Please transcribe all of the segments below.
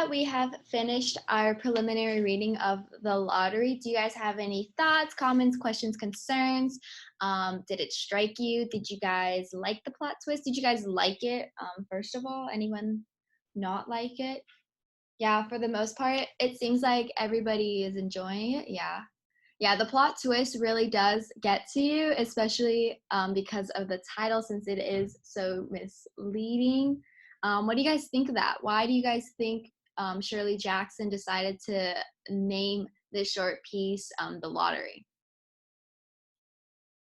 that we have finished our preliminary reading of the lottery, do you guys have any thoughts, comments, questions, concerns? Did it strike you? Did you guys like the plot twist? Did you guys like it? First of all, anyone not like it? Yeah, for the most part, it seems like everybody is enjoying it. Yeah. Yeah, the plot twist really does get to you, especially because of the title, since it is so misleading. What do you guys think of that? Why do you guys think Shirley Jackson decided to name this short piece The Lottery?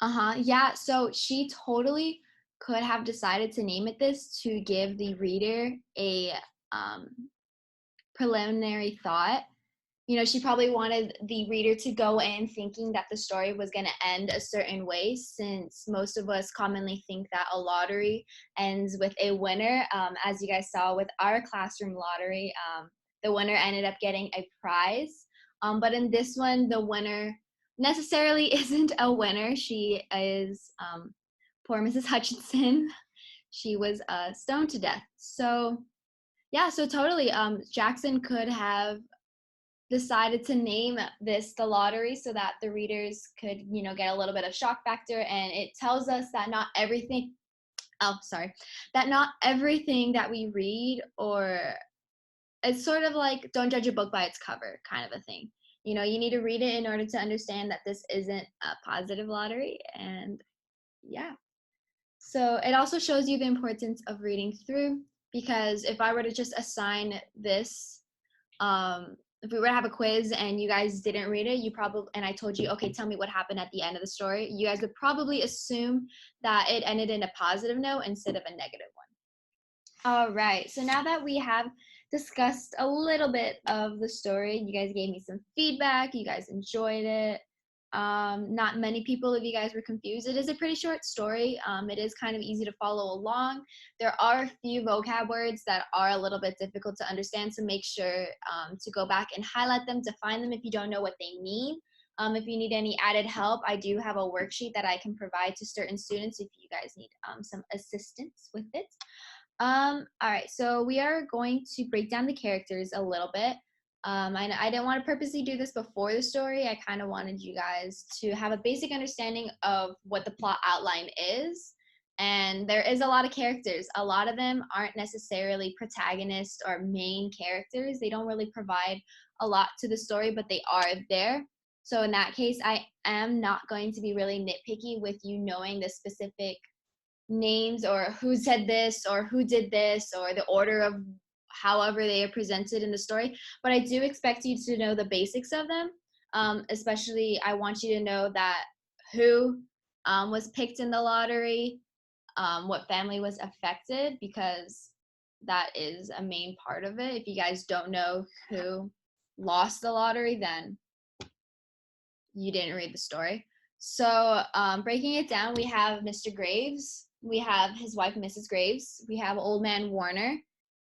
Uh-huh. Yeah, so she totally could have decided to name it this to give the reader a um, preliminary thought. You know, she probably wanted the reader to go in thinking that the story was going to end a certain way, since most of us commonly think that a lottery ends with a winner. As you guys saw with our classroom lottery, the winner ended up getting a prize. But in this one, the winner necessarily isn't a winner. She is poor Mrs. Hutchinson. She was stoned to death. So, yeah, so totally. Jackson could have decided to name this the lottery so that the readers could, you know, get a little bit of shock factor. And it tells us that not everything, that not everything that we read, or it's sort of like don't judge a book by its cover kind of a thing. You know, you need to read it in order to understand that this isn't a positive lottery. And yeah. So it also shows you the importance of reading through, because if I were to just assign this, if we were to have a quiz and you guys didn't read it, you probably, and I told you, okay, tell me what happened at the end of the story, you guys would probably assume that it ended in a positive note instead of a negative one. All right, so now that we have discussed a little bit of the story, you guys gave me some feedback, you guys enjoyed it. Not many people of you guys were confused. It is a pretty short story. It is kind of easy to follow along. There are a few vocab words that are a little bit difficult to understand, so make sure to go back and highlight them, define them if you don't know what they mean. If you need any added help, I do have a worksheet that I can provide to certain students if you guys need some assistance with it. All right, so we are going to break down the characters a little bit. I didn't want to purposely do this before the story. I kind of wanted you guys to have a basic understanding of what the plot outline is. And there is a lot of characters. A lot of them aren't necessarily protagonists or main characters. They don't really provide a lot to the story, but they are there. So in that case, I am not going to be really nitpicky with you knowing the specific names or who said this or who did this or the order of however they are presented in the story, but I do expect you to know the basics of them. Especially, I want you to know that who was picked in the lottery, what family was affected, because that is a main part of it. If you guys don't know who lost the lottery, then you didn't read the story. So, breaking it down, we have Mr. Graves, we have his wife, Mrs. Graves, we have Old Man Warner,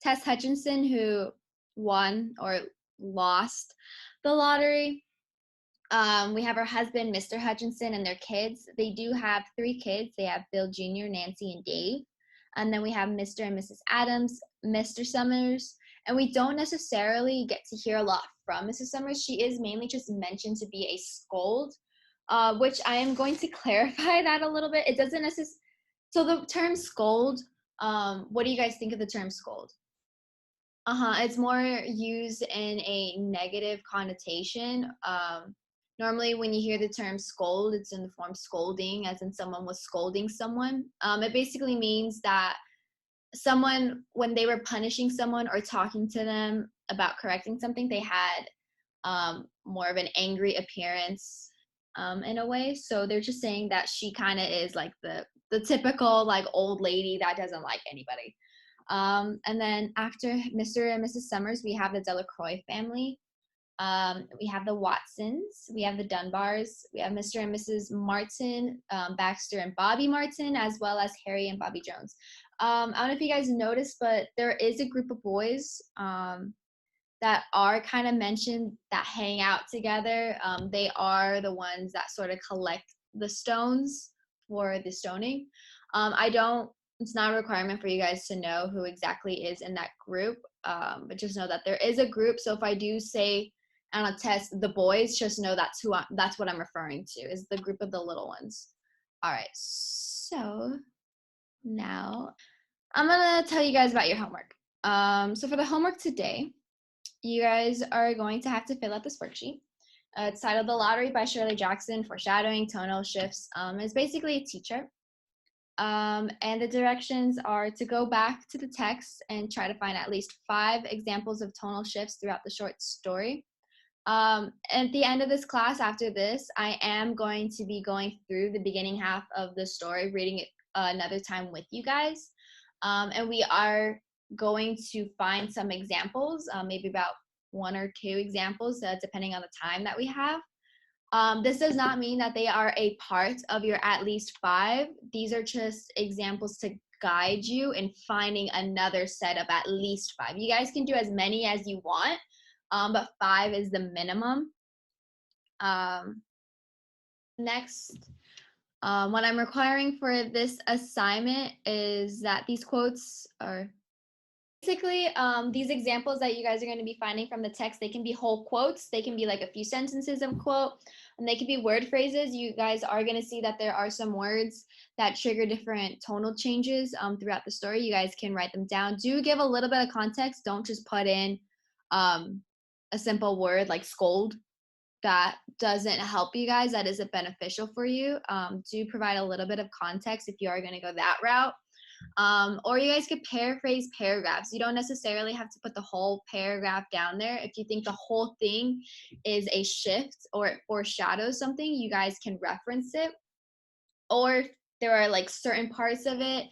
Tess Hutchinson, who won or lost the lottery. We have her husband, Mr. Hutchinson, and their kids. They do have 3 kids. They have Bill Jr., Nancy, and Dave. And then we have Mr. and Mrs. Adams, Mr. Summers, and we don't necessarily get to hear a lot from Mrs. Summers. She is mainly just mentioned to be a scold, which I am going to clarify that a little bit. It doesn't necessarily, so the term scold, what do you guys think of the term scold? It's more used in a negative connotation. Normally, when you hear the term scold, it's in the form scolding, as in someone was scolding someone. It basically means that someone, when they were punishing someone or talking to them about correcting something, they had more of an angry appearance in a way. So they're just saying that she kind of is like the typical like old lady that doesn't like anybody. And then after Mr. and Mrs. Summers, we have the Delacroix family. We have the Watsons, we have the Dunbars, we have Mr. and Mrs. Martin, Baxter and Bobby Martin, as well as Harry and Bobby Jones. I don't know if you guys noticed, but there is a group of boys that are kind of mentioned that hang out together. They are the ones that sort of collect the stones for the stoning. It's not a requirement for you guys to know who exactly is in that group. but just know that there is a group. So if I do say on a test, the boys, just know that's that's what I'm referring to, is the group of the little ones. All right, so now I'm gonna tell you guys about your homework. So for the homework today, you guys are going to have to fill out this worksheet. It's titled The Lottery by Shirley Jackson, Foreshadowing, Tonal Shifts. It's basically a teacher. And the directions are to go back to the text and try to find at least 5 examples of tonal shifts throughout the short story. At the end of this class, after this, I am going to be going through the beginning half of the story, reading it another time with you guys. And we are going to find some examples, maybe about 1 or 2 examples, depending on the time that we have. This does not mean that they are a part of your at least 5. These are just examples to guide you in finding another set of at least 5. You guys can do as many as you want, but 5 is the minimum. Next, what I'm requiring for this assignment is that these quotes are basically these examples that you guys are going to be finding from the text. They can be whole quotes, they can be like a few sentences of quote, and they can be word phrases. You guys are going to see that there are some words that trigger different tonal changes throughout the story. You guys can write them down. Do give a little bit of context. Don't just put in a simple word like scold. That doesn't help you guys. That isn't beneficial for you. Do provide a little bit of context if you are going to go that route. Or you guys could paraphrase paragraphs. You don't necessarily have to put the whole paragraph down there. If you think the whole thing is a shift or it foreshadows something, you guys can reference it. Or if there are like certain parts of it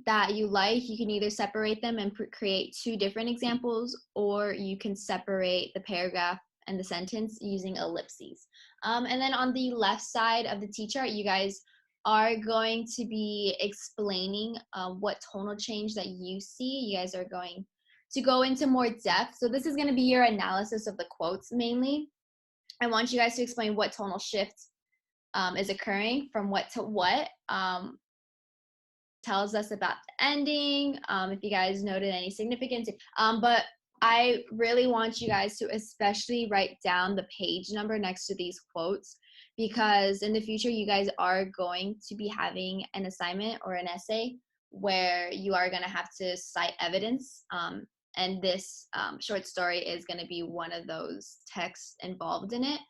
that you like, you can either separate them and create 2 different examples, or you can separate the paragraph and the sentence using ellipses. And then on the left side of the T-chart, you guys are going to be explaining what tonal change that you see. You guys are going to go into more depth. So this is going to be your analysis of the quotes mainly. I want you guys to explain what tonal shift is occurring from what to what. Tells us about the ending, if you guys noted any significance. But I really want you guys to especially write down the page number next to these quotes, because in the future you guys are going to be having an assignment or an essay where you are going to have to cite evidence, and this short story is going to be one of those texts involved in it.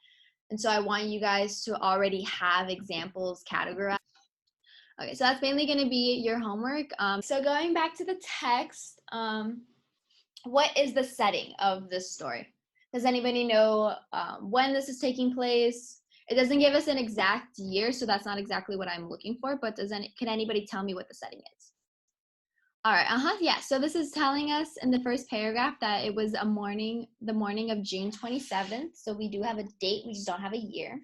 And so I want you guys to already have examples categorized. Okay, so that's mainly going to be your homework. So going back to the text, what is the setting of this story? Does anybody know when this is taking place? It doesn't give us an exact year, so that's not exactly what I'm looking for, but can anybody tell me what the setting is? All right, yeah, so this is telling us in the first paragraph that it was the morning of June 27th, so we do have a date, we just don't have a year.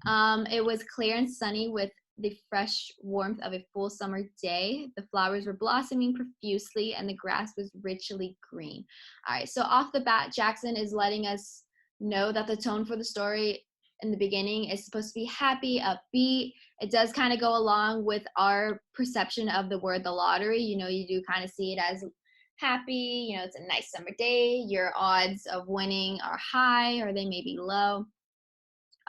It was clear and sunny with the fresh warmth of a full summer day. The flowers were blossoming profusely and the grass was richly green. All right, so off the bat, Jackson is letting us know that the tone for the story in the beginning is supposed to be happy, upbeat. It does kind of go along with our perception of the word the lottery. You know, you do kind of see it as happy, you know, it's a nice summer day. Your odds of winning are high or they may be low.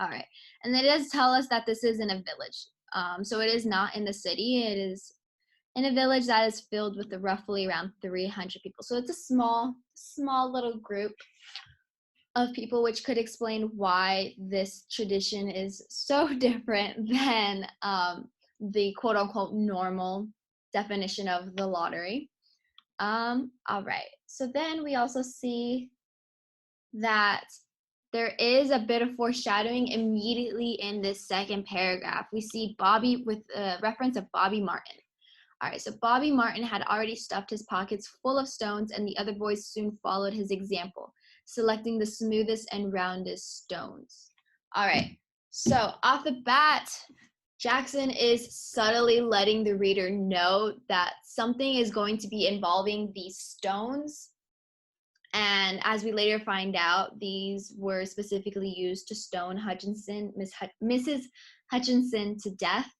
All right, and it does tell us that this is in a village. So it is not in the city. It is in a village that is filled with roughly around 300 people. So it's a small little group of people, which could explain why this tradition is so different than the quote unquote normal definition of the lottery. All right, so then we also see that there is a bit of foreshadowing immediately in this second paragraph. We see Bobby with a reference of Bobby Martin. All right, so Bobby Martin had already stuffed his pockets full of stones, and the other boys soon followed his example, selecting the smoothest and roundest stones. All right, so off the bat, Jackson is subtly letting the reader know that something is going to be involving these stones. And as we later find out, these were specifically used to stone Mrs. Hutchinson to death.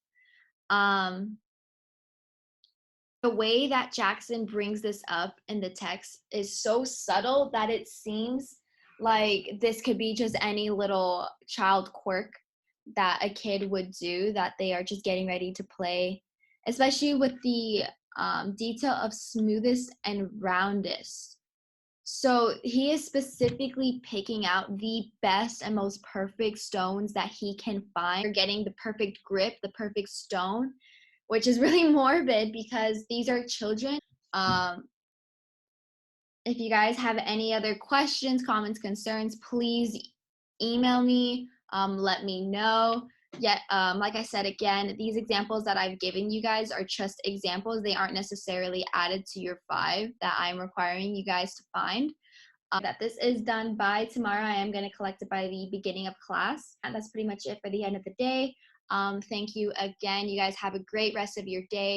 The way that Jackson brings this up in the text is so subtle that it seems like this could be just any little child quirk that a kid would do that they are just getting ready to play, especially with the detail of smoothest and roundest. So he is specifically picking out the best and most perfect stones that he can find. You're getting the perfect grip, the perfect stone, which is really morbid because these are children. Um, if you guys have any other questions, comments, concerns, please email me. Let me know. Yet, like I said again, these examples that I've given you guys are just examples. They aren't necessarily added to your 5 that I'm requiring you guys to find. That this is done by tomorrow. I am going to collect it by the beginning of class. And that's pretty much it for the end of the day. Thank you again. You guys have a great rest of your day.